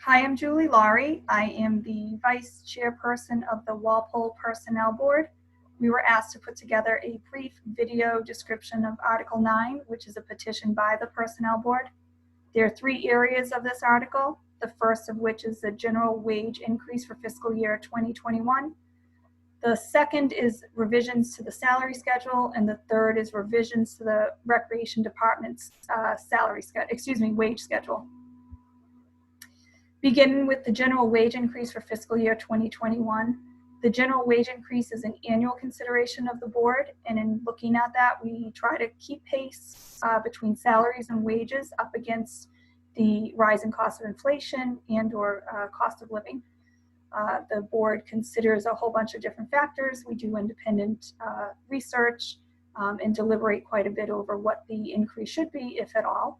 Hi, I'm Julie Laurie. I am the Vice Chairperson of the Walpole Personnel Board. We were asked to put together a brief video description of Article 9, which is a petition by the Personnel Board. There are three areas of this article, the first of which is the general wage increase for fiscal year 2021. The second is revisions to the salary schedule, and the third is revisions to the Recreation Department's wage schedule. Beginning with the general wage increase for fiscal year 2021. The general wage increase is an annual consideration of the board, and in looking at that, we try to keep pace between salaries and wages up against the rising cost of inflation and or cost of living. The board considers a whole bunch of different factors. We do independent research and deliberate quite a bit over what the increase should be, if at all.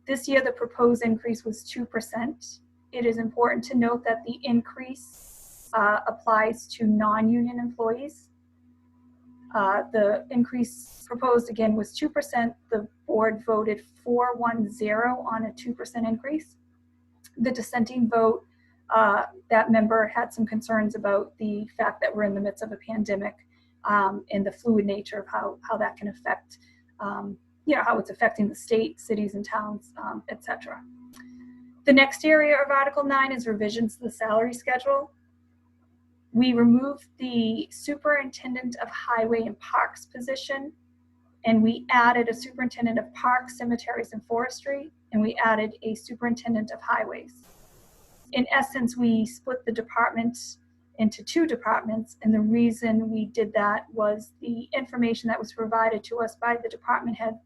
This year, the proposed increase was 2%. It is important to note that the increase applies to non-union employees. The increase proposed again was 2%. The board voted 4-1-0 on a 2% increase. The dissenting vote, that member had some concerns about the fact that we're in the midst of a pandemic and the fluid nature of how that can affect, how it's affecting the state, cities and towns, etc. The next area of Article 9 is revisions to the salary schedule. We removed the Superintendent of Highway and Parks position, and we added a Superintendent of Parks, Cemeteries, and Forestry, and we added a Superintendent of Highways. In essence, we split the department into two departments, and the reason we did that was the information that was provided to us by the department head.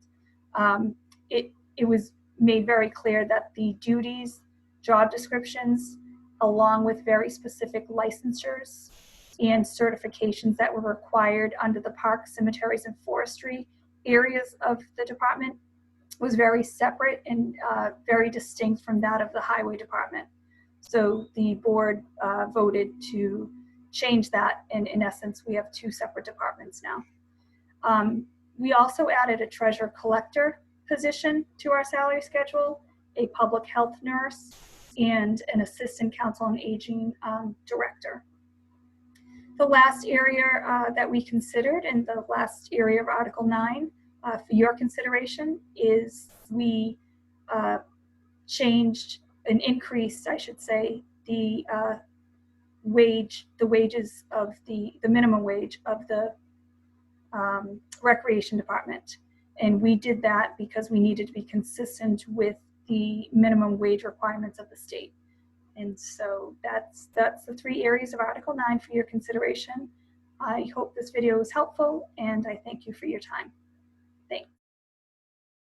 It was made very clear that the duties, job descriptions, along with very specific licensures and certifications that were required under the parks, cemeteries, and forestry areas of the department was very separate and very distinct from that of the highway department. So the board voted to change that, and in essence, we have two separate departments now. We also added a treasurer collector position to our salary schedule, a public health nurse, and an assistant council on aging director. The last area that we considered, and the last area of Article 9 for your consideration, is we changed and increased, I should say, the wages of the minimum wage of the recreation department. And we did that because we needed to be consistent with the minimum wage requirements of the state. And so that's the three areas of Article 9 for your consideration. I hope this video was helpful, and I thank you for your time.